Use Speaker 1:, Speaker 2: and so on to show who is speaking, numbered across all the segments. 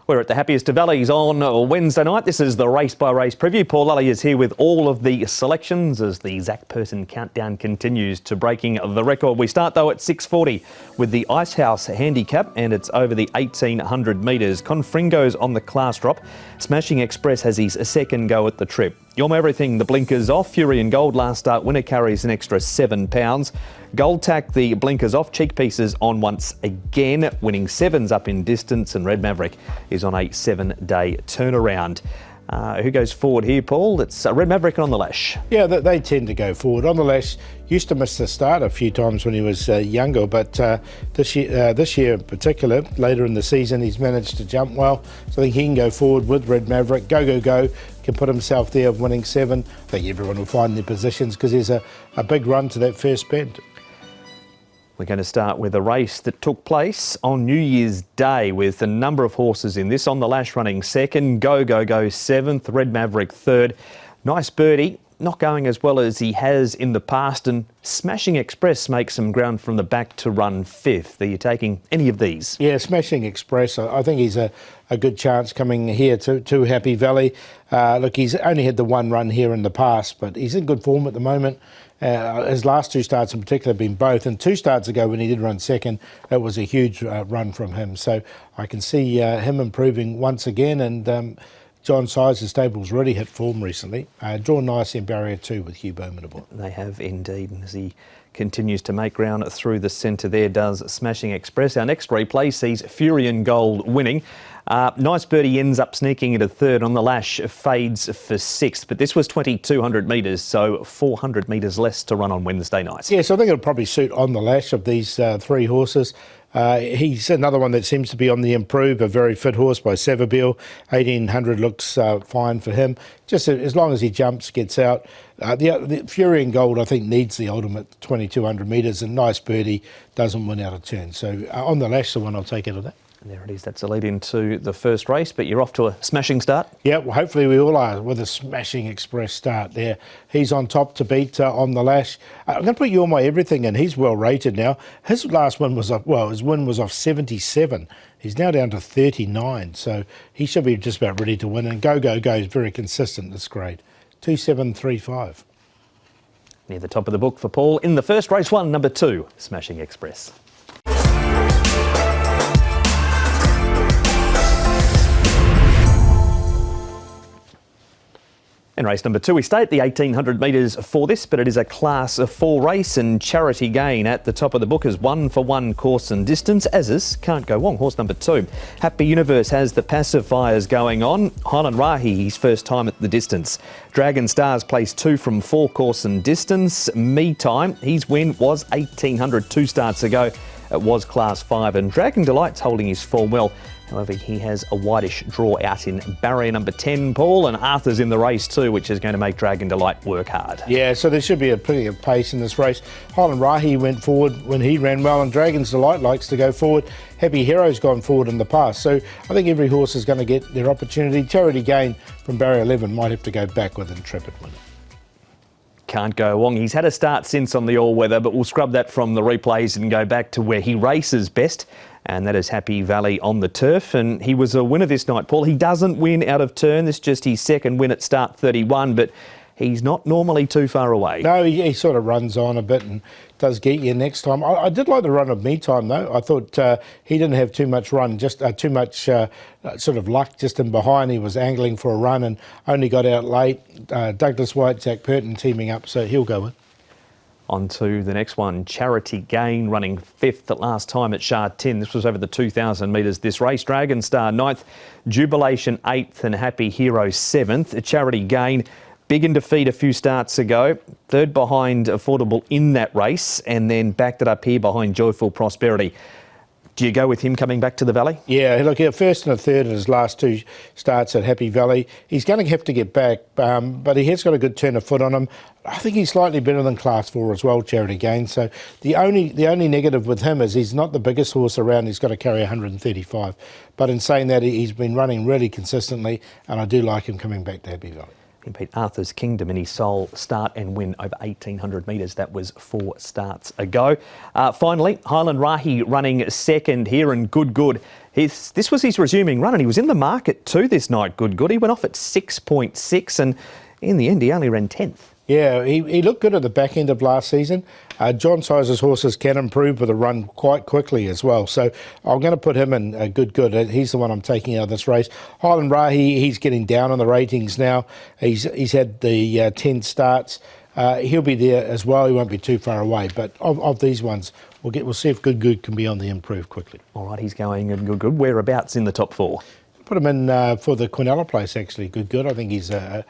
Speaker 1: We're at the happiest of valleys on Wednesday night. This is the race-by-race preview. Paul Lally is here with all of the selections as the Zach Person countdown continues to breaking the record. We start though at 6:40 with the Icehouse Handicap, and it's over the 1,800 metres. Confringo's on the class drop. Smashing Express has his second go at the trip. You're Everything, the blinkers off. Fury and Gold last start winner carries an extra £7. Gold Tack, the blinkers off. Cheek Pieces on once again, winning sevens up in distance, and Red Maverick is on a 7-day turnaround. Who goes forward here, Paul? It's Red Maverick on the lash.
Speaker 2: Yeah, they tend to go forward. On the lash, used to miss the start a few times when he was younger, but this year in particular, later in the season, he's managed to jump well. So I think he can go forward with Red Maverick. Go, can put himself there of winning 7. I think everyone will find their positions because there's a big run to that first bend.
Speaker 1: We're going to start with a race that took place on New Year's Day with a number of horses in this. On the lash running second, Go 7th, Red Maverick 3rd. Nice Birdie, not going as well as he has in the past, and Smashing Express makes some ground from the back to run 5th. Are you taking any of these? Yeah,
Speaker 2: Smashing Express, I think he's a good chance coming here to Happy Valley. Look, he's only had the one run here in the past, but he's in good form at the moment. His last 2 starts in particular have been both, and 2 starts ago when he did run second, it was a huge run from him. So I can see him improving once again, and John Sizer's stable's really hit form recently. Drawn nice in barrier 2 with Hugh Bowman aboard.
Speaker 1: They have indeed, as he continues to make ground through the centre there, does Smashing Express. Our next replay sees Fury and Gold winning. Nice Birdie ends up sneaking into 3rd. On the lash, fades for 6th, but this was 2,200 metres, so 400 metres less to run on Wednesday night.
Speaker 2: Yeah, so I think it'll probably suit On the Lash of these 3 horses. He's another one that seems to be on the improve, a very fit horse by Savabeel. 1,800 looks fine for him, just as long as he jumps, gets out. The Fury and Gold, I think, needs the ultimate 2,200 metres, and Nice Birdie doesn't win out of turn. So On the Lash, the one I'll take out of that.
Speaker 1: And there it is. That's a lead into the first race, but you're off to a smashing start.
Speaker 2: Yeah, well, hopefully we all are with a Smashing Express start there. He's on top to beat On the Lash. I'm going to put You're My Everything in. He's well rated now. His last win was his win was off 77. He's now down to 39, so he should be just about ready to win. And Go is very consistent this grade. 2,735.
Speaker 1: Near the top of the book for Paul in the first race, number 2, Smashing Express. In race number 2, we stay at the 1,800 metres for this, but it is a Class 4 race, and Charity Gain at the top of the book is 1-for-1 course and distance, as is Can't Go Wrong, horse number 2. Happy Universe has the pacifiers going on. Highland Rahi, his first time at the distance. Dragon Stars placed 2 from 4 course and distance. Me Time, his win was 1,800 2 starts ago. It was Class 5, and Dragon Delight's holding his form well. However, he has a whitish draw out in barrier number 10, Paul, and Arthur's in the race too, which is going to make Dragon Delight work hard.
Speaker 2: Yeah, so there should be a pretty good pace in this race. Highland Rahi went forward when he ran well, and Dragon's Delight likes to go forward. Happy Hero's gone forward in the past, so I think every horse is going to get their opportunity. Charity Gain from barrier 11 might have to go back with Intrepid winner.
Speaker 1: Can't Go Wrong. He's had a start since on the all-weather, but we'll scrub that from the replays and go back to where he races best, and that is Happy Valley on the turf. And he was a winner this night, Paul. He doesn't win out of turn. This is just his second win at start 31, but he's not normally too far away.
Speaker 2: No, he sort of runs on a bit and does get you next time. I did like the run of Me Time, though. I thought he didn't have too much run, just too much sort of luck just in behind. He was angling for a run and only got out late. Douglas White, Zach Purton teaming up, so he'll go in.
Speaker 1: On to the next one, Charity Gain running 5th at last time at Shard 10. This was over the 2,000 metres this race. Dragon Star 9th, Jubilation 8th and Happy Hero 7th. Charity Gain, big in defeat a few starts ago. 3rd behind Affordable in that race, and then backed it up here behind Joyful Prosperity. Do you go with him coming back to the Valley?
Speaker 2: Yeah, look, 1st and a 3rd in his last 2 starts at Happy Valley. He's going to have to get back, but he has got a good turn of foot on him. I think he's slightly better than Class 4 as well, Charity Gain. So the only negative with him is he's not the biggest horse around. He's got to carry 135. But in saying that, he's been running really consistently, and I do like him coming back to Happy Valley.
Speaker 1: He beat Arthur's Kingdom in his sole start and win over 1,800 metres. That was 4 starts ago. Finally, Highland Rahi running second here, and Good. This was his resuming run, and he was in the market too this night. Good. He went off at 6.6, and in the end, he only ran 10th.
Speaker 2: Yeah, he looked good at the back end of last season. John Sizer's horses can improve with a run quite quickly as well. So I'm going to put him in good. He's the one I'm taking out of this race. Highland Rahi, he's getting down on the ratings now. He's had the 10 starts. He'll be there as well. He won't be too far away. But of these ones, we'll see if Good can be on the improve quickly.
Speaker 1: All right, he's going in Good. Whereabouts in the top 4?
Speaker 2: Put him in for the Quinella place, actually. Good. I think he's a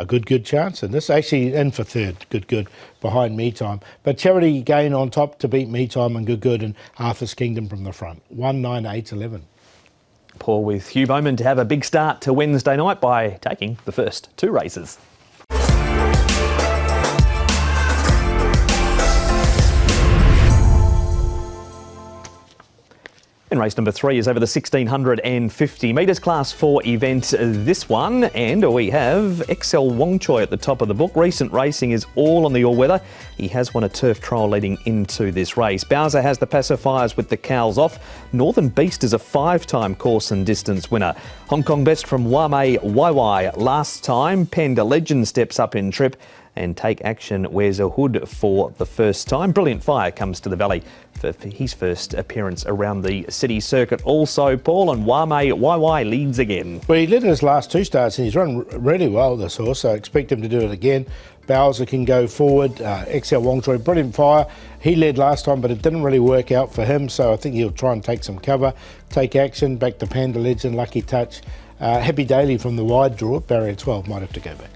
Speaker 2: good chance, and this actually in for third. Good behind Me Time, but Charity Gain on top to beat Me Time and Good and Arthur's Kingdom from the front. 1, 9, 8, 11.
Speaker 1: Paul with Hugh Bowman to have a big start to Wednesday night by taking the first 2 races. And race number 3 is over the 1650 metres class 4 event, this one, and we have XL Wong Choi at the top of the book. Recent racing is all on the all-weather. He has won a turf trial leading into this race. Bowser has the pacifiers with the cowls off. Northern Beast is a 5-time course and distance winner. Hong Kong Best from Wame YY last time. Panda Legend steps up in trip. And Take Action wears a hood for the first time. Brilliant Fire comes to the Valley for his first appearance around the city circuit. Also, Paul, and Wame YY leads again.
Speaker 2: Well, he led his last 2 starts and he's run really well, this horse, so I expect him to do it again. Bowser can go forward. XL Wong Choi, Brilliant Fire. He led last time, but it didn't really work out for him, so I think he'll try and take some cover. Take Action, back to Panda Legend, Lucky Touch. Happy Daily from the wide draw, barrier 12, might have to go back.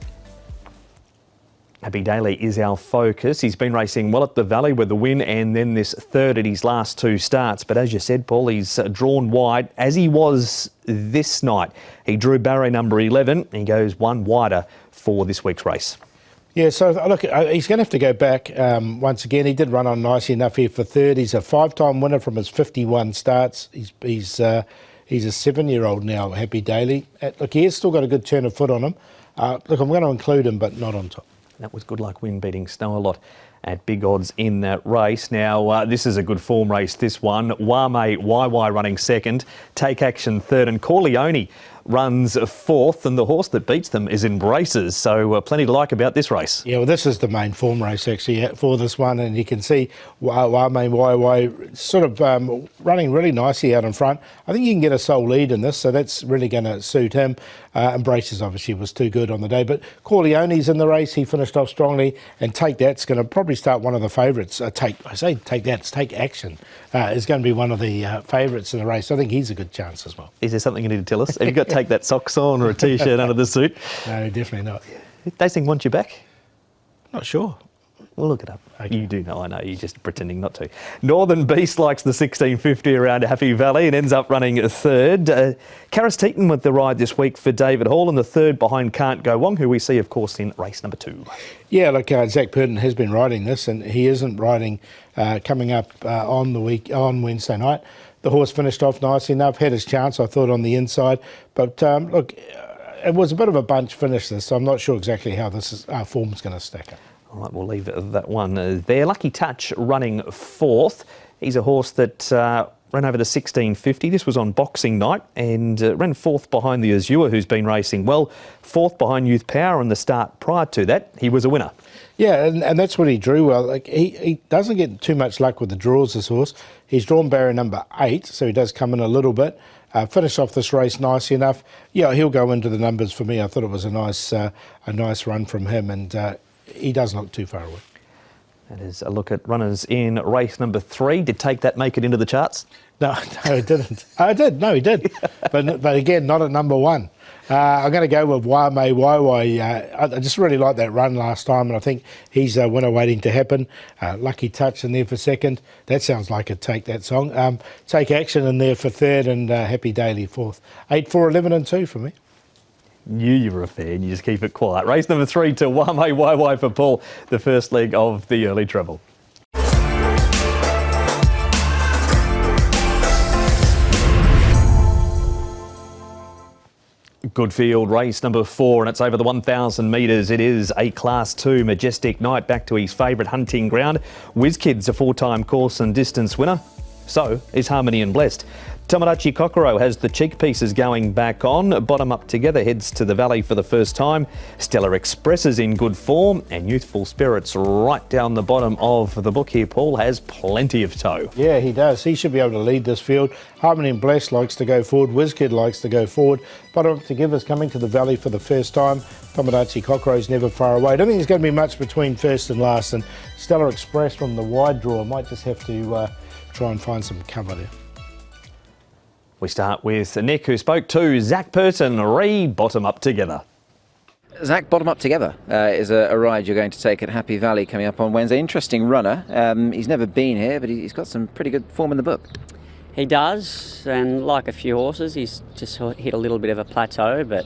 Speaker 1: Happy Daily is our focus. He's been racing well at the Valley with the win and then this third at his last 2 starts. But as you said, Paul, he's drawn wide, as he was this night. He drew barrier number 11. He goes 1 wider for this week's race.
Speaker 2: Yeah, so look, he's going to have to go back once again. He did run on nicely enough here for third. He's a 5-time winner from his 51 starts. He's a 7-year-old now, Happy Daily. Look, he has still got a good turn of foot on him. Look, I'm going to include him, but not on top.
Speaker 1: That was Good Luck Win beating Snow a lot at big odds in that race. Now, this is a good form race, this one. Wame YY running second, Take Action third, and Corleone runs fourth, and the horse that beats them is in Braces, so plenty to like about this race.
Speaker 2: Yeah, well, this is the main form race actually for this one, and you can see Wame YY sort of running really nicely out in front. I think you can get a sole lead in this, so that's really going to suit him. And Braces obviously was too good on the day, but Corleone's in the race. He finished off strongly, and Take That's going to probably start one of the favourites. Take Action is going to be one of the favourites in the race. I think he's a good chance as well.
Speaker 1: Is there something you need to tell us? Have you got Take That socks on or a T-shirt under the suit?
Speaker 2: No, definitely not.
Speaker 1: Dacing want you back?
Speaker 2: Not sure.
Speaker 1: We'll look it up.
Speaker 2: Okay.
Speaker 1: You do know, I know, you're just pretending not to. Northern Beast likes the 1650 around Happy Valley and ends up running third. Karis Teaton with the ride this week for David Hall, and the third behind Can't Go Wrong, who we see, of course, in race number 2.
Speaker 2: Yeah, look, Zach Purden has been riding this, and he isn't riding coming up on Wednesday night. The horse finished off nicely enough, had his chance, I thought, on the inside. But look, it was a bit of a bunch finish this, so I'm not sure exactly how this form's going to stack up.
Speaker 1: All right, we'll leave that one there. Lucky Touch running fourth. He's a horse that ran over the 1650. This was on Boxing Night and ran fourth behind the Azure, who's been racing well. Fourth behind Youth Power in the start prior to that. He was a winner. Yeah,
Speaker 2: and that's what he drew well. Like he doesn't get too much luck with the draws, this horse. He's drawn barrier number 8, so he does come in a little bit. Finish off this race nicely enough. Yeah, he'll go into the numbers for me. I thought it was a nice run from him, and he doesn't look too far away.
Speaker 1: That is a look at runners in race number 3. Did Take That make it into the charts?
Speaker 2: No, it didn't. It did. No, he did. but again, not at number 1. I'm going to go with Wame YY. I just really liked that run last time, and I think he's a winner waiting to happen. Lucky Touch in there for second. That sounds like a Take That song. Take Action in there for third, and Happy Daily fourth. 8, 4, 11 and 2 for me.
Speaker 1: Knew you were a fan, you just keep it quiet. Race number 3 to Wame YY for Paul, the first leg of the early treble. Good field, race number 4, and it's over the 1,000 metres. It is a Class 2 Majestic Night back to his favourite hunting ground. WizKid's a 4-time course and distance winner. So is Harmony and Blessed. Tomodachi Kokoro has the cheek pieces going back on. Bottom Up Together heads to the Valley for the first time. Stellar Express is in good form, and Youthful Spirits right down the bottom of the book here, Paul, has plenty of toe.
Speaker 2: Yeah, he does. He should be able to lead this field. Harmony and Bless likes to go forward. WizKid likes to go forward. Bottom Up Together is coming to the Valley for the first time. Tomodachi Kokoro's never far away. I don't think there's going to be much between first and last, and Stellar Express from the wide draw might just have to try and find some cover there.
Speaker 1: We start with Nick, who spoke to Zach Purton, Bottom Up Together.
Speaker 3: Zach, Bottom Up Together is a ride you're going to take at Happy Valley coming up on Wednesday. Interesting runner. He's never been here, but he's got some pretty good form in the book.
Speaker 4: He does, and like a few horses, he's just hit a little bit of a plateau, but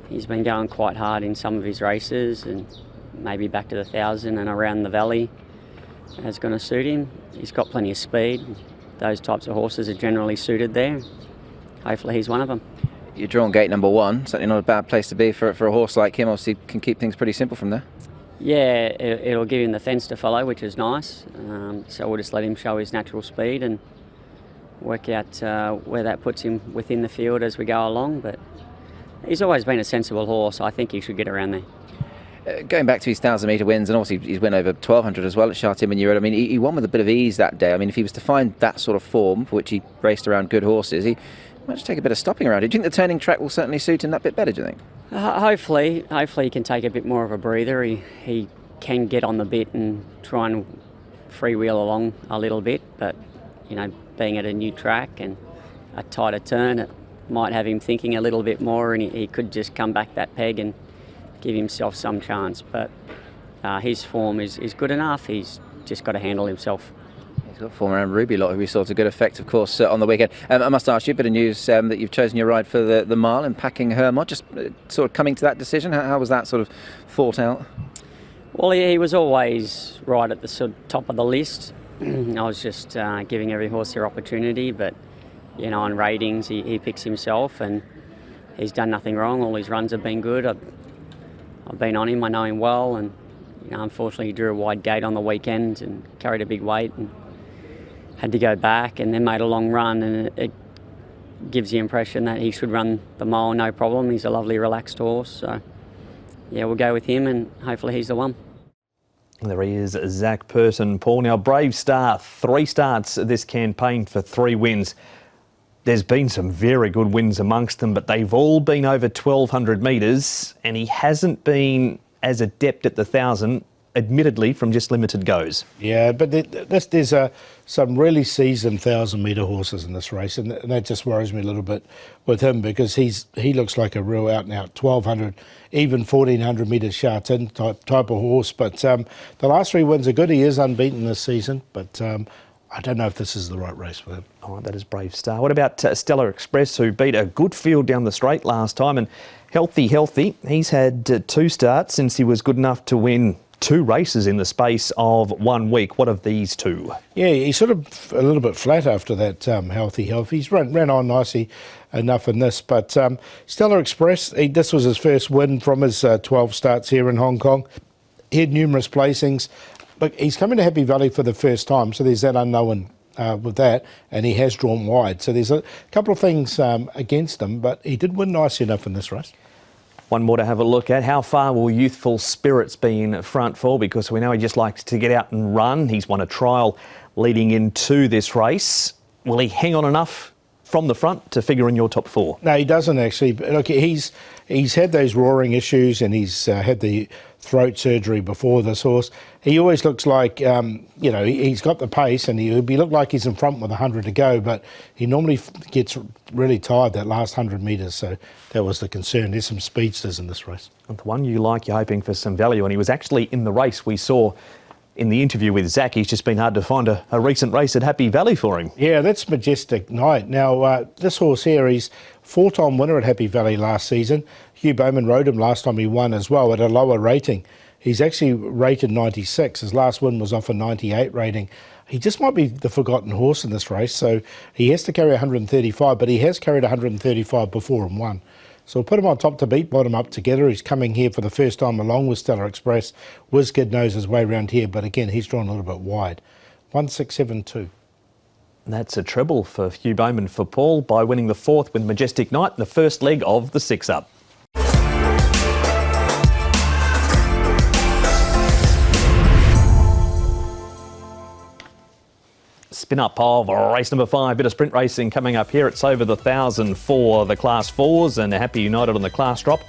Speaker 4: he's been going quite hard in some of his races, and maybe back to the 1,000 and around the Valley is going to suit him. He's got plenty of speed. Those types of horses are generally suited there. Hopefully he's one of them.
Speaker 3: You're drawn gate number 1. Certainly not a bad place to be for a horse like him. Obviously can keep things pretty simple from there.
Speaker 4: Yeah, it'll give him the fence to follow, which is nice. So we'll just let him show his natural speed and work out where that puts him within the field as we go along. But he's always been a sensible horse. I think he should get around there.
Speaker 3: Going back to his 1,000-metre wins, and obviously he's won over 1,200 as well at Chartim Road. I mean, he won with a bit of ease that day. I mean, if he was to find that sort of form for which he raced around good horses, he might just take a bit of stopping around. Do you think the turning track will certainly suit him that bit better, do you think?
Speaker 4: Hopefully he can take a bit more of a breather. He can get on the bit and try and freewheel along a little bit, but, you know, being at a new track and a tighter turn, it might have him thinking a little bit more, and he could just come back that peg and give himself some chance, but his form is good enough. He's just got to handle himself.
Speaker 3: He's got form around Ruby Lot, who we saw to good effect, of course, on the weekend. I must ask you a bit of news that you've chosen your ride for the mile and packing Hermod. Just sort of coming to that decision, how was that sort of thought out?
Speaker 4: Well, he was always right at the sort of top of the list. I was just giving every horse their opportunity, but, you know, on ratings he picks himself, and he's done nothing wrong. All his runs have been good. I've been on him, I know him well, and, you know, unfortunately he drew a wide gate on the weekend and carried a big weight and had to go back and then made a long run, and it gives the impression that he should run the mile no problem. He's a lovely relaxed horse, so yeah, we'll go with him and hopefully he's the one.
Speaker 1: There he is, Zach Purton. Paul, now Brave Star, 3 starts this campaign for 3 wins. There's been some very good wins amongst them, but they've all been over 1,200 metres, and he hasn't been as adept at the 1,000, admittedly, from just limited goes.
Speaker 2: Yeah, but there's some really seasoned 1,000-metre horses in this race, and that just worries me a little bit with him, because he looks like a real out-and-out 1,200, even 1,400 metre Chartin type of horse. But the last 3 wins are good. He is unbeaten this season, but I don't know if this is the right race for him.
Speaker 1: Oh, that is Brave Star. What about Stellar Express, who beat a good field down the straight last time? And Healthy. He's had 2 starts since he was good enough to win 2 races in the space of 1 week. What of these 2? Yeah,
Speaker 2: he's sort of a little bit flat after that Healthy. He's ran on nicely enough in this. But Stellar Express, this was his first win from his 12 starts here in Hong Kong. He had numerous placings. Look, he's coming to Happy Valley for the first time, so there's that unknown with that, and he has drawn wide. So there's a couple of things against him, but he did win nicely enough in this race.
Speaker 1: One more to have a look at. How far will Youthful Spirits be in front for? Because we know he just likes to get out and run. He's won a trial leading into this race. Will he hang on enough from the front to figure in your top 4?
Speaker 2: No, he doesn't actually. Look, he's had those roaring issues, and he's had the throat surgery before this horse. He always looks like, you know, he's got the pace, and he look like he's in front with 100 to go, but he normally gets really tired that last 100 metres, so that was the concern. There's some speedsters in this race.
Speaker 1: And the one you like, you're hoping for some value, and he was actually in the race we saw in the interview with Zach. He's just been hard to find a recent race at Happy Valley for him.
Speaker 2: Yeah, that's Majestic Night. Now, this horse here, he's 4-time winner at Happy Valley last season. Hugh Bowman rode him last time he won as well at a lower rating. He's actually rated 96. His last win was off a 98 rating. He just might be the forgotten horse in this race, so he has to carry 135, but he has carried 135 before and won. So we'll put him on top to beat, Bottom Up Together. He's coming here for the first time along with Stellar Express. WizKid knows his way around here, but again, he's drawn a little bit wide. 1672.
Speaker 1: That's a treble for Hugh Bowman for Paul by winning the fourth with Majestic Knight in the first leg of the six-up. Spin up of race number 5, bit of sprint racing coming up here. It's over the 1,000 for the Class 4s and Happy United on the class drop,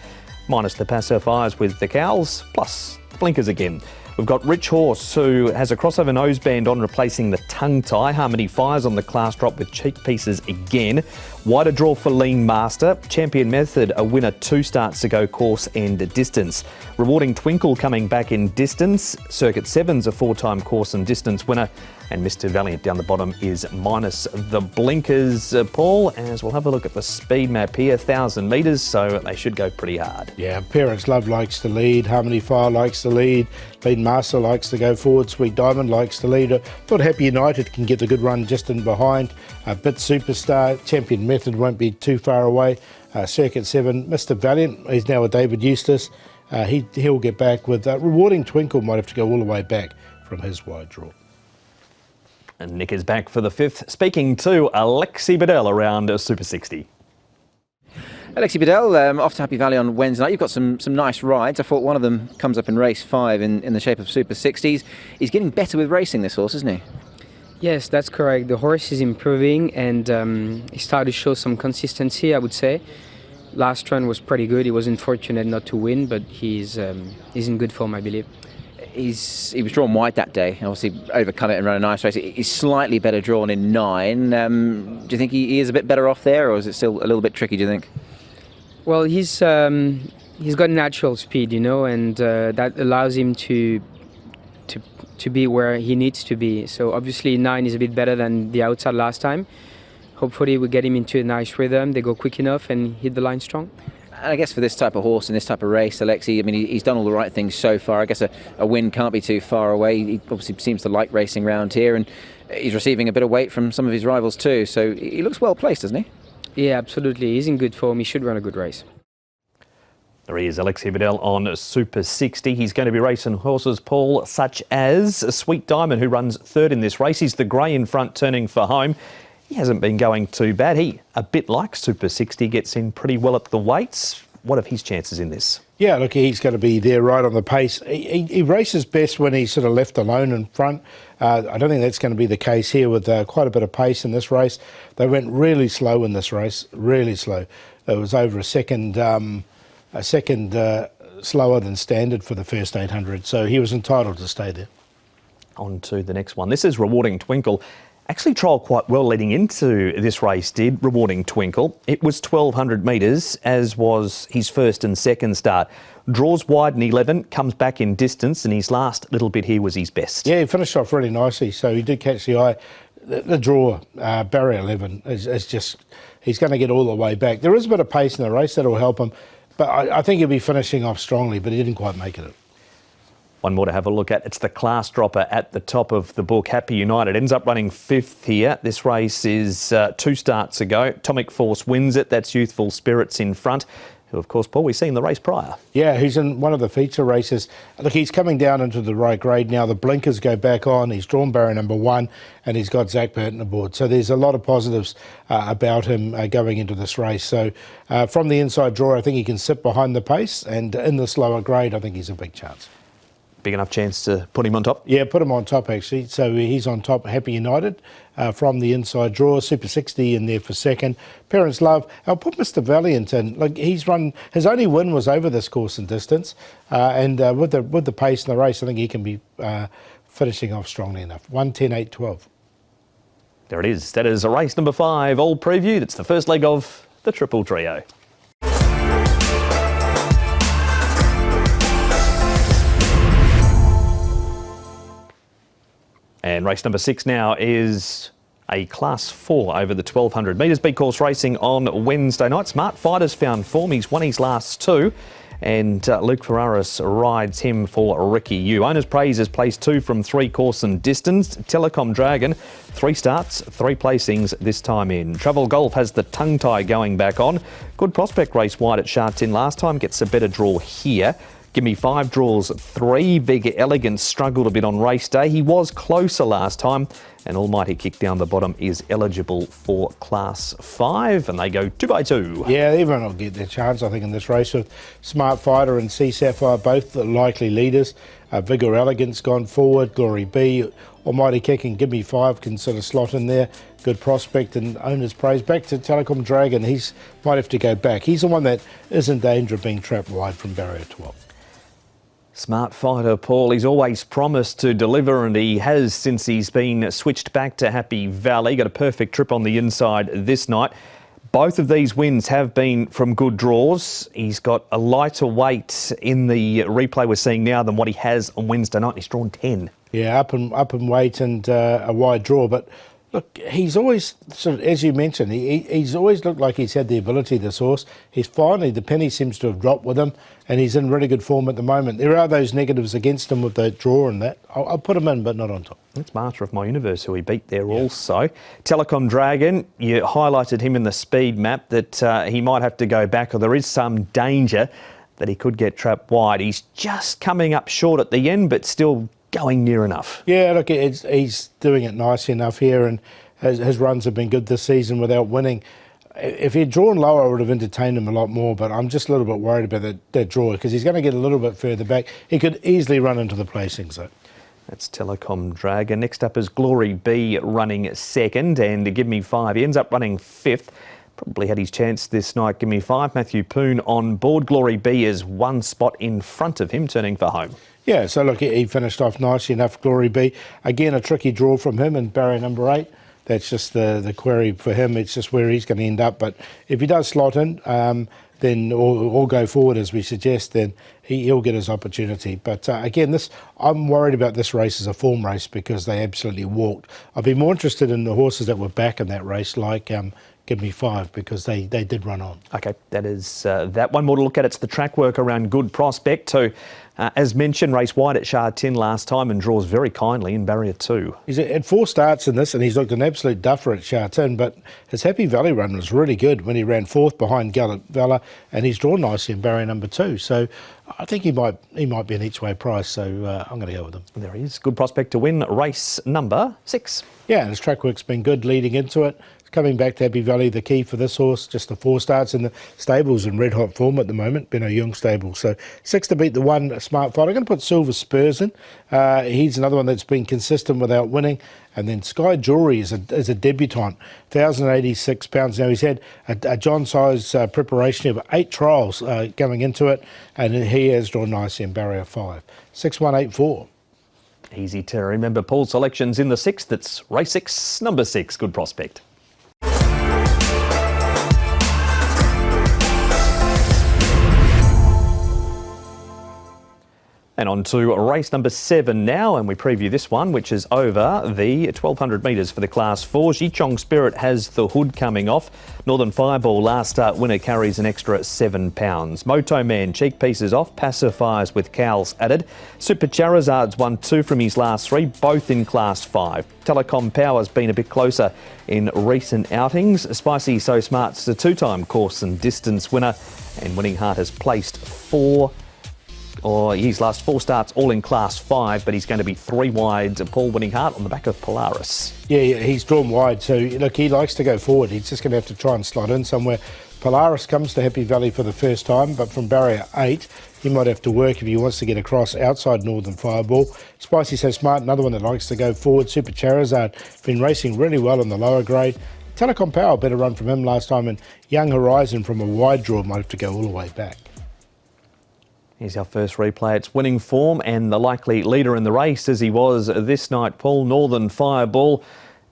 Speaker 1: minus the Paso Fires with the cows, plus the blinkers again. We've got Rich Horse, who has a crossover noseband on, replacing the tongue tie. Harmony Fires on the class drop with cheek pieces again. Wider draw for Lean Master. Champion Method, a winner 2 starts ago, course and distance. Rewarding Twinkle coming back in distance. Circuit 7's a 4-time course and distance winner. And Mr. Valiant down the bottom is minus the blinkers, Paul, as we'll have a look at the speed map here. 1,000 metres, so they should go pretty hard.
Speaker 2: Yeah, Parents Love likes to lead, Harmony Fire likes to lead, Lead Master likes to go forward, Sweet Diamond likes to lead. I thought Happy United can get the good run just in behind. Bit Superstar, Champion Method won't be too far away. Circuit 7, Mr. Valiant, he's now with David Eustace. He'll get back with Rewarding Twinkle, might have to go all the way back from his wide draw.
Speaker 1: And Nick is back for the 5th, speaking to Alexi Bedell around Super 60.
Speaker 3: Alexi Bedell, off to Happy Valley on Wednesday night. You've got some nice rides. I thought one of them comes up in race 5 in the shape of Super 60s. He's getting better with racing, this horse, isn't he?
Speaker 5: Yes, that's correct. The horse is improving and he started to show some consistency, I would say. Last run was pretty good. He was unfortunate not to win, but he's in good form, I believe.
Speaker 3: He was drawn wide that day, obviously overcome it and run a nice race. He's slightly better drawn in 9. Do you think he is a bit better off there, or is it still a little bit tricky, do you think?
Speaker 5: Well, he's got natural speed, you know, and that allows him to be where he needs to be. So obviously 9 is a bit better than the outside last time. Hopefully we get him into a nice rhythm, they go quick enough and hit the line strong.
Speaker 3: And I guess for this type of horse and this type of race, Alexi, I mean, he's done all the right things so far. I guess a win can't be too far away. He obviously seems to like racing round here, and he's receiving a bit of weight from some of his rivals too. So he looks well placed, doesn't he?
Speaker 5: Yeah, absolutely. He's in good form. He should run a good race.
Speaker 1: There he is, Alexi Bedell on Super 60. He's going to be racing horses, Paul, such as Sweet Diamond, who runs 3rd in this race. He's the grey in front, turning for home. He hasn't been going too bad. He, a bit like Super 60, gets in pretty well at the weights. What are his chances in this? Yeah,
Speaker 2: look, he's going to be there right on the pace. He races best when he's sort of left alone in front. I don't think that's going to be the case here with quite a bit of pace in this race. They went really slow in this race, really slow. It was over a second slower than standard for the first 800, so he was entitled to stay there.
Speaker 1: On to the next one. This is Rewarding Twinkle. Actually trialled quite well leading into this race, did Rewarding Twinkle. It was 1,200 metres, as was his first and second start. Draws wide in 11, comes back in distance, and his last little bit here was his best.
Speaker 2: Yeah, he finished off really nicely, so he did catch the eye. The draw, barrier 11, is just, he's going to get all the way back. There is a bit of pace in the race that'll help him, but I think he'll be finishing off strongly, but he didn't quite make it.
Speaker 1: One more to have a look at. It's the class dropper at the top of the book, Happy United. Ends up running 5th here. This race is 2 starts ago. Atomic Force wins it. That's Youthful Spirits in front, who, of course, Paul, we've seen the race prior.
Speaker 2: Yeah, he's in one of the feature races. Look, he's coming down into the right grade now. The blinkers go back on. He's drawn barrier number 1, and he's got Zach Burton aboard. So there's a lot of positives about him going into this race. So from the inside draw, I think he can sit behind the pace, and in the slower grade, I think he's a big chance.
Speaker 1: Big enough chance to put him on top?
Speaker 2: Yeah, put him on top, actually. So he's on top, Happy United, from the inside draw. Super 60 in there for second. Parents Love. I'll put Mr. Valiant in. Like, he's run, his only win was over this course and distance. And with the pace in the race, I think he can be finishing off strongly enough. 1:10.8.12.
Speaker 1: There it is. That is a race number 5, all previewed. It's the first leg of the Triple Trio. And race number 6 now is a Class 4 over the 1,200 metres. Big course racing on Wednesday night. Smart Fighter's found form. He's won his last 2. And Luke Ferraris rides him for Ricky Yu. Owner's Praise is placed 2 from 3 course and distance. Telecom Dragon, 3 starts, 3 placings this time in. Travel Golf has the tongue tie going back on. Good prospect race wide at Sha Tin last time. Gets a better draw here. Give Me 5 draws 3. Big Elegance struggled a bit on race day. He was closer last time, and Almighty Kick down the bottom is eligible for Class 5, and they go 2 by 2.
Speaker 2: Yeah, everyone will get their chance, I think, in this race with Smart Fighter and Sea Sapphire, both the likely leaders. Vigor Elegance gone forward, Glory B, Almighty Kick and Give Me 5 can sort of slot in there. Good prospect and owner's praise. Back to Telecom Dragon, he's might have to go back. He's the one that is in danger of being trapped wide from barrier 12.
Speaker 1: Smart Fighter, Paul, he's always promised to deliver, and he has since he's been switched back to Happy Valley. Got a perfect trip on the inside this night. Both of these wins have been from good draws. He's got a lighter weight in the replay we're seeing now than what he has on Wednesday night. He's drawn 10.
Speaker 2: Yeah, up in weight and a wide draw, but look, he's always, sort of, as you mentioned, he's always looked like he's had the ability, this horse. He's finally, the penny seems to have dropped with him, and he's in really good form at the moment. There are those negatives against him with the draw and that. I'll put him in, but not on top.
Speaker 1: That's Master of My Universe, who he beat there also. Telecom Dragon, you highlighted him in the speed map that he might have to go back, or there is some danger that he could get trapped wide. He's just coming up short at the end, but still going near enough.
Speaker 2: Yeah, look, he's doing it nicely enough here, and his runs have been good this season without winning. If he'd drawn lower, I would have entertained him a lot more, but I'm just a little bit worried about that draw because he's going to get a little bit further back. He could easily run into the placings, though.
Speaker 1: That's Telecom Dragon. Next up is Glory B running second, and Give Me 5. He ends up running fifth. Probably had his chance this night. Give Me 5. Matthew Poon on board. Glory B is one spot in front of him, turning for home.
Speaker 2: Yeah, so look, he finished off nicely enough, Glory B. Again, a tricky draw from him in barrier number 8. That's just the query for him. It's just where he's going to end up. But if he does slot in, then or go forward as we suggest, then he'll get his opportunity. But again, I'm worried about this race as a form race because they absolutely walked. I'd be more interested in the horses that were back in that race, like Give Me 5, because they did run on.
Speaker 1: Okay, that is that. One more to look at. It's the track work around Good Prospect, who, as mentioned, raced wide at Sha Tin last time and draws very kindly in barrier 2.
Speaker 2: He's had 4 starts in this, and he's looked an absolute duffer at Sha Tin, but his Happy Valley run was really good when he ran 4th behind Gallant Valor, and he's drawn nicely in barrier number 2. So I think he might be an each way price, so I'm going to go with him.
Speaker 1: There he is. Good Prospect to win race number 6.
Speaker 2: Yeah, and his track work's been good leading into it. Coming back to Happy Valley, the key for this horse, just the 4 starts in the stables in red hot form at the moment, been a young stable. So 6 to beat the 1 Smart Fighter. I'm going to put Silver Spurs in. He's another one that's been consistent without winning. And then Sky Jewelry is a debutant, £1,086. Now he's had a John size preparation of 8 trials going into it, and he has drawn nicely in barrier 5. 6184.
Speaker 1: Easy to remember. Paul's selections in the 6th. It's race 6, number 6, Good Prospect. And on to race number 7 now, and we preview this one, which is over the 1,200 metres for the Class 4. Jichong Spirit has the hood coming off. Northern Fireball last start winner carries an extra £7. Moto Man, cheek pieces off, pacifiers with cowls added. Super Charizard's won 2 from his last 3, both in Class 5. Telecom Power's been a bit closer in recent outings. Spicy So Smart's a 2-time course and distance winner, and Winning Heart has placed 4. His last 4 starts all in Class 5, but he's going to be 3 wide. Paul Winning Heart on the back of Polaris.
Speaker 2: Yeah, he's drawn wide, so look, he likes to go forward. He's just going to have to try and slot in somewhere. Polaris comes to Happy Valley for the first time, but from barrier 8, he might have to work if he wants to get across outside Northern Fireball. Spicy So Smart, another one that likes to go forward. Super Charizard, been racing really well in the lower grade. Telecom Power, better run from him last time, and Young Horizon from a wide draw might have to go all the way back.
Speaker 1: Here's our first replay. It's winning form and the likely leader in the race as he was this night, Paul. Northern Fireball.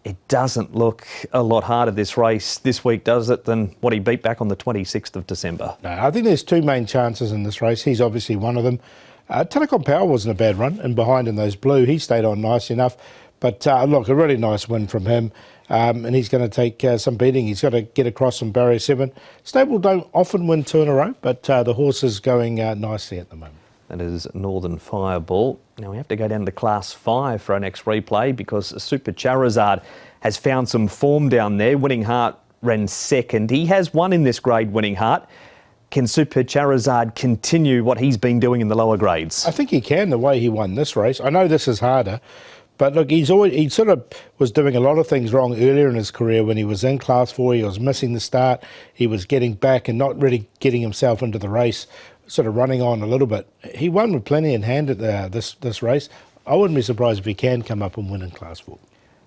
Speaker 1: It doesn't look a lot harder this race this week, does it, than what he beat back on the 26th of December?
Speaker 2: No, I think there's 2 main chances in this race. He's obviously one of them. Telecom Power wasn't a bad run, and behind in those blue, he stayed on nice enough. But look, a really nice win from him. And he's going to take some beating. He's got to get across from barrier 7. Stable don't often win 2 in a row, but the horse is going nicely at the moment.
Speaker 1: That is Northern Fireball. Now we have to go down to Class 5 for our next replay because Super Charizard has found some form down there. Winning Heart ran second. He has won in this grade, Winning Heart. Can Super Charizard continue what he's been doing in the lower grades?
Speaker 2: I think he can, the way he won this race. I know this is harder, but look, he sort of was doing a lot of things wrong earlier in his career when he was in Class 4. He was missing the start. He was getting back and not really getting himself into the race, sort of running on a little bit. He won with plenty in hand at this race. I wouldn't be surprised if he can come up and win in Class 4.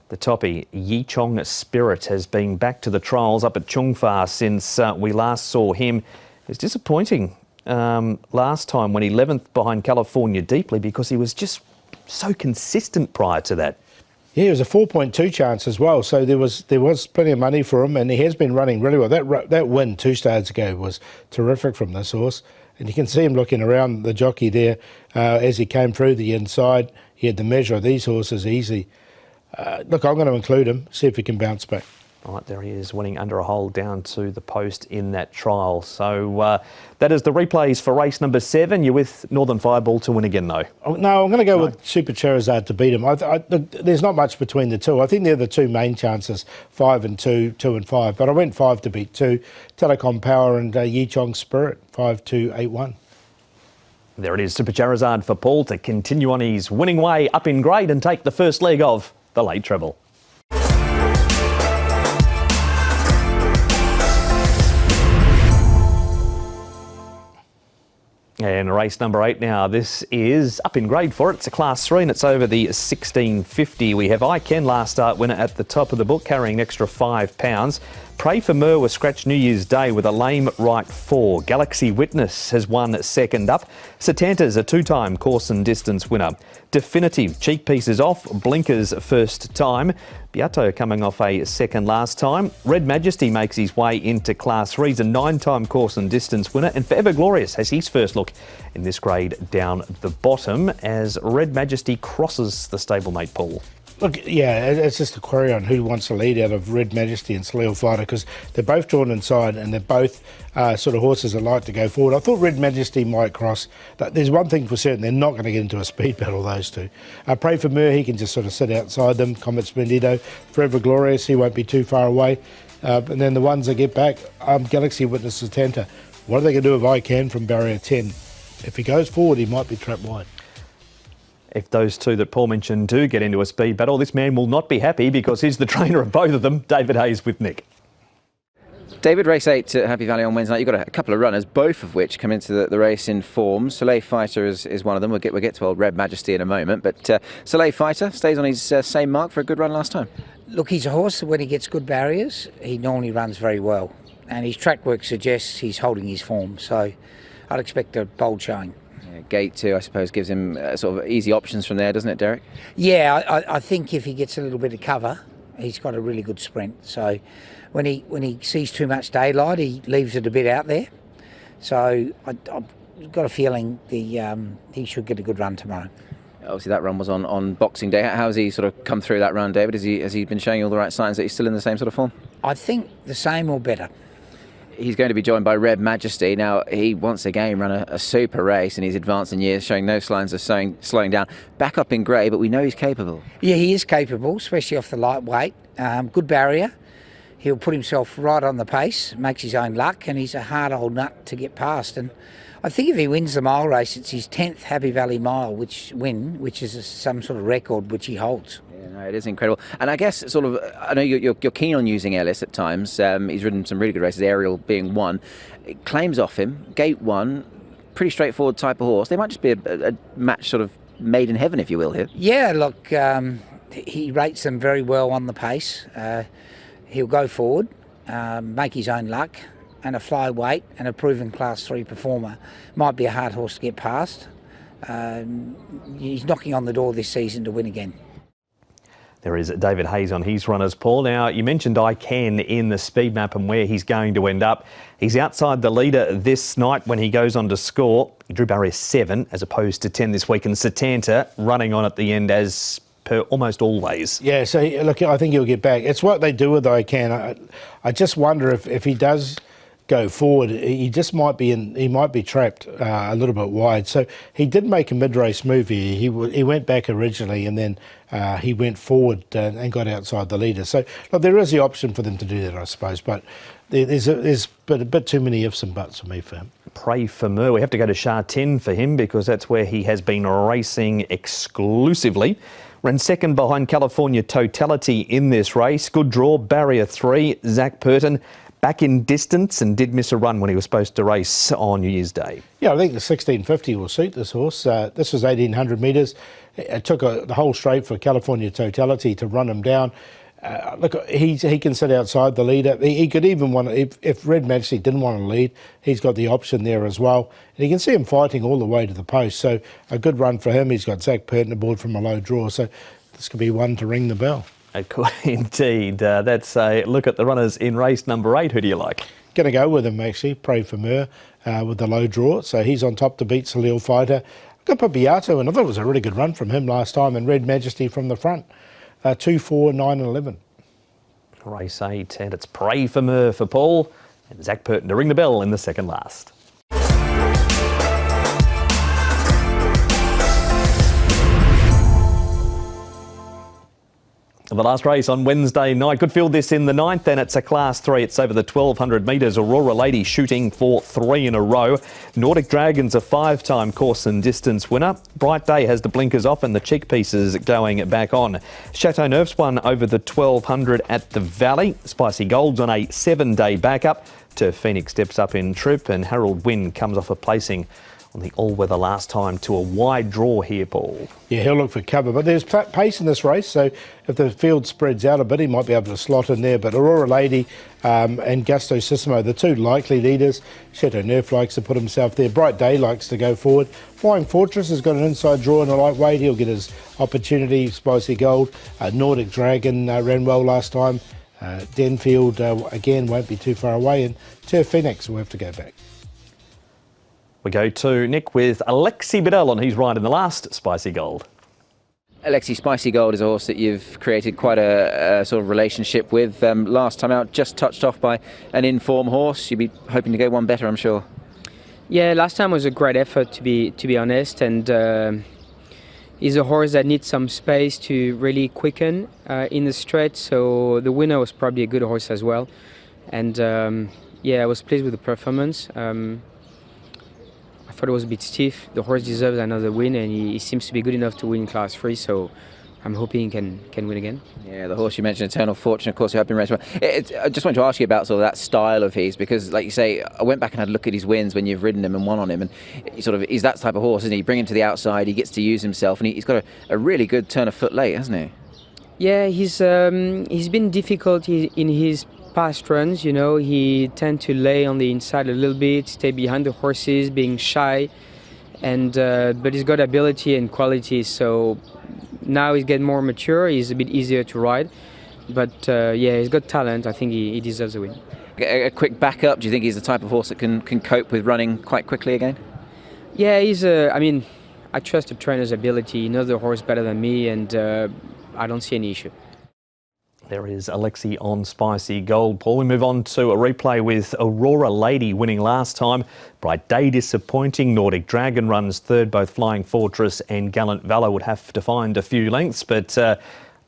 Speaker 1: The toppy, Yichong Spirit, has been back to the trials up at Chungfa since we last saw him. It was disappointing last time when he 11th behind California Deeply because he was just so consistent prior to that.
Speaker 2: Yeah, it was a 4.2 chance as well, so there was plenty of money for him, and he has been running really well. That win 2 starts ago was terrific from this horse, and you can see him looking around the jockey there as he came through the inside. He had the measure of these horses easy. Look, I'm going to include him, see if he can bounce back.
Speaker 1: Right, there he is, winning under a hole down to the post in that trial. So that is the replays for race number 7. You're with Northern Fireball to win again, though.
Speaker 2: No, I'm going to go with Super Charizard to beat him. There's not much between the two. I think they're the two main chances, 5 and 2, 2 and 5. But I went 5 to beat 2. Telecom Power and Yichong Spirit, 5, 2, 8, 1.
Speaker 1: There it is, Super Charizard for Paul to continue on his winning way up in grade and take the first leg of the late treble. And race number 8 now. This is up in grade for it. It's a Class 3 and it's over the 1650. We have Ken last start winner at the top of the book, carrying an extra £5. Pray for Mer was scratched New Year's Day with a lame right 4. Galaxy Witness has won second up. Satanta's a 2-time course and distance winner. Definitive, cheek pieces off. Blinkers first time. Beato coming off a second last time. Red Majesty makes his way into Class 3. He's a 9-time course and distance winner. And Forever Glorious has his first look in this grade down the bottom as Red Majesty crosses the stablemate Paul.
Speaker 2: Look, yeah, it's just a query on who wants to lead out of Red Majesty and Saleo Fighter because they're both drawn inside and they're both sort of horses that like to go forward. I thought Red Majesty might cross. There's one thing for certain, they're not going to get into a speed battle, those two. Pray for Mer, he can just sort of sit outside them. Comet Splendido, Forever Glorious, he won't be too far away. And then the ones that get back, Galaxy Witness Satanta. What are they going to do if I can from barrier 10? If he goes forward, he might be trapped wide.
Speaker 1: If those two that Paul mentioned do get into a speed battle, this man will not be happy because he's the trainer of both of them, David Hayes with Nick.
Speaker 3: David, race 8 at Happy Valley on Wednesday night. You've got a couple of runners, both of which come into the race in form. Soleil Fighter is one of them. We'll get to old Red Majesty in a moment. But Soleil Fighter stays on his same mark for a good run last time.
Speaker 6: Look, he's a horse that when he gets good barriers, he normally runs very well. And his track work suggests he's holding his form. So I'd expect a bold showing.
Speaker 3: Gate 2, I suppose, gives him sort of easy options from there, doesn't it, Derek?
Speaker 6: Yeah, I think if he gets a little bit of cover, he's got a really good sprint. So when he sees too much daylight, he leaves it a bit out there. So I've got a feeling he should get a good run tomorrow.
Speaker 3: Obviously, that run was on Boxing Day. How has he sort of come through that run, David? Has he been showing all the right signs that he's still in the same sort of form?
Speaker 6: I think the same or better.
Speaker 3: He's going to be joined by Red Majesty. Now, he once again ran a super race in his advancing years, showing no signs of slowing down. Back up in grey, but we know he's capable.
Speaker 6: Yeah, he is capable, especially off the lightweight. Good barrier. He'll put himself right on the pace, makes his own luck, and he's a hard old nut to get past. And I think if he wins the mile race, it's his 10th Happy Valley mile which is some sort of record which he holds.
Speaker 3: Yeah, no, it is incredible. And I guess sort of, I know you're keen on using Ellis at times. He's ridden some really good races, Ariel being one. It claims off him, gate 1, pretty straightforward type of horse. They might just be a match sort of made in heaven, if you will, here.
Speaker 6: Yeah, look, he rates them very well on the pace. He'll go forward, make his own luck, and a flyweight and a proven Class 3 performer. Might be a hard horse to get past. He's knocking on the door this season to win again.
Speaker 1: There is David Hayes on his runners, Paul. Now, you mentioned Ken in the speed map and where he's going to end up. He's outside the leader this night when he goes on to score. He drew barrier 7 as opposed to 10 this week, and Satanta running on at the end as per almost always.
Speaker 2: Yeah, so look, I think he'll get back. It's what they do with Ken. I just wonder if he does go forward, he just might be he might be trapped a little bit wide. So he did make a mid-race move here. He went back originally, and then he went forward and got outside the leader. So look, there is the option for them to do that, I suppose, but there's a bit too many ifs and buts for me for him.
Speaker 1: Pray for Mur. We have to go to Sha Tin for him because that's where he has been racing exclusively. Ran second behind California Totality in this race. Good draw, barrier 3. Zach Purton back in distance and did miss a run when he was supposed to race on New Year's Day.
Speaker 2: Yeah, I think the 1650 will suit this horse. This was 1800 metres. It took the whole straight for California Totality to run him down. Look, he can sit outside the leader. He could even want to, if Red Majesty didn't want to lead, he's got the option there as well. And you can see him fighting all the way to the post. So a good run for him. He's got Zach Purton aboard from a low draw. So this could be one to ring the bell.
Speaker 1: Indeed. That's a look at the runners in race number 8. Who do you like?
Speaker 2: Going to go with him, actually. Pray for Mur with the low draw. So he's on top to beat Salil Fighter. I've got Papiato, and I thought it was a really good run from him last time, and Red Majesty from the front. 2, 4, 9 and 11.
Speaker 1: Race 8, and it's Pray for Mur for Paul, and Zach Purton to ring the bell in the second last. The last race on Wednesday night. Could field this in the 9th, and it's a Class 3. It's over the 1,200 metres. Aurora Lady shooting for 3 in a row. Nordic Dragon's a 5-time course and distance winner. Bright Day has the blinkers off and the cheek pieces going back on. Chateau Neuf's won over the 1,200 at the Valley. Spicy Gold's on a 7-day backup. Turf Phoenix steps up in trip, and Harold Wynn comes off a placing on the all-weather last time to a wide draw here, Paul.
Speaker 2: Yeah, he'll look for cover, but there's pace in this race, so if the field spreads out a bit, he might be able to slot in there. But Aurora Lady and Gusto Sissimo, the two likely leaders. Chateau Neuf likes to put himself there. Bright Day likes to go forward. Flying Fortress has got an inside draw in a lightweight. He'll get his opportunity. Spicy Gold. Nordic Dragon ran well last time. Denfield, again, won't be too far away. And Turf Phoenix will have to go back.
Speaker 1: We go to Nick with Alexi Biddell on his ride in the last, Spicy Gold.
Speaker 3: Alexi, Spicy Gold is a horse that you've created quite a sort of relationship with. Last time out, just touched off by an in-form horse. You'd be hoping to go one better, I'm sure.
Speaker 5: Yeah, last time was a great effort, to be honest, and he's a horse that needs some space to really quicken in the straight. So the winner was probably a good horse as well, and yeah, I was pleased with the performance. I thought it was a bit stiff. The horse deserves another win, and he seems to be good enough to win Class 3, so I'm hoping he can win again. Yeah, the horse you mentioned, Eternal Fortune, of course, who have been raced well. I just wanted to ask you about sort of that style of his, because, like you say, I went back and had a look at his wins when you've ridden him and won on him, and he's that type of horse, isn't he? You bring him to the outside, he gets to use himself, and he's got a really good turn of foot late, hasn't he? Yeah, he's been difficult in his past runs, you know. He tend to lay on the inside a little bit, stay behind the horses, being shy, and but he's got ability and quality. So now he's getting more mature. He's a bit easier to ride, but yeah, he's got talent. I think he deserves a win. A quick backup. Do you think he's the type of horse that can cope with running quite quickly again? Yeah, he's I mean, I trust the trainer's ability. He knows the horse better than me, and I don't see any issue.
Speaker 1: There is Alexi on Spicy Gold. Paul, we move on to a replay with Aurora Lady winning last time. Bright Day disappointing. Nordic Dragon runs third. Both Flying Fortress and Gallant Valor would have to find a few lengths, but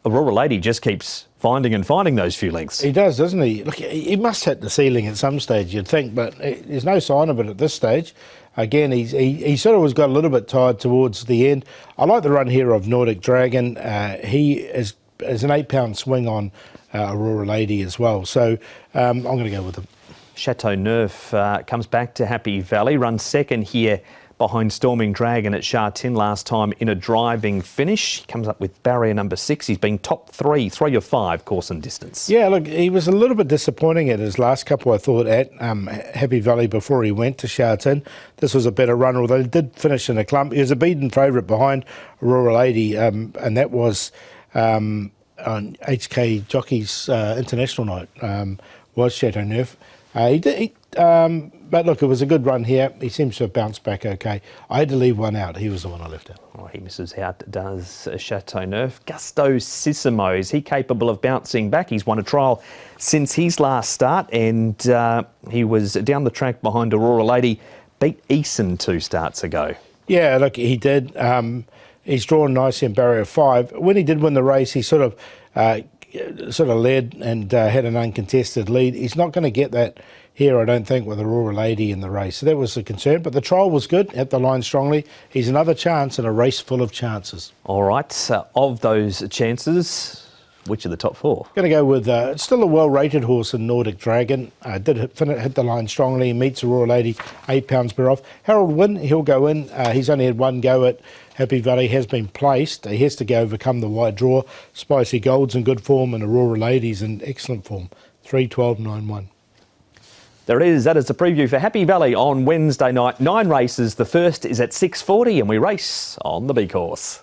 Speaker 1: Aurora Lady just keeps finding and finding those few lengths.
Speaker 2: He does, doesn't he? Look, he must hit the ceiling at some stage, you'd think, but there's no sign of it at this stage. Again, he sort of was got a little bit tired towards the end. I like the run here of Nordic Dragon. He is an 8-pound swing on Aurora Lady as well. So I'm going to go with him.
Speaker 1: Chateau Neuf comes back to Happy Valley, runs second here behind Storming Dragon at Sha Tin last time in a driving finish. He comes up with barrier number 6. He's been top 3 of 5 course and distance.
Speaker 2: Yeah, look, he was a little bit disappointing at his last couple, I thought, at Happy Valley before he went to Sha Tin. This was a better run, although he did finish in a clump. He was a beaten favourite behind Aurora Lady, and that was on HK Jockeys International Night, was Chateau Neuf. But look, it was a good run here. He seems to have bounced back okay. I had to leave one out. He was the one I left out.
Speaker 1: Oh, he misses out, does Chateauneuf. Gustosissimo, is he capable of bouncing back? He's won a trial since his last start, and he was down the track behind Aurora Lady, beat Eason 2 starts ago.
Speaker 2: Yeah, look, he did. He's drawn nicely in barrier 5. When he did win the race, he sort of led and had an uncontested lead. He's not going to get that here, I don't think, with Aurora Lady in the race. So that was a concern. But the trial was good, at the line strongly. He's another chance in a race full of chances.
Speaker 1: All right, of those chances, which are the top 4?
Speaker 2: Going to go with still a well-rated horse in Nordic Dragon. Did hit the line strongly. He meets Aurora Lady, £8 per off. Harold Wynn, he'll go in. He's only had one go at Happy Valley, has been placed. He has to go overcome the wide draw. Spicy Gold's in good form and Aurora Lady's in excellent form. 3-12-9-1.
Speaker 1: There it is. That is the preview for Happy Valley on Wednesday night. 9 races. The first is at 6:40 and we race on the B course.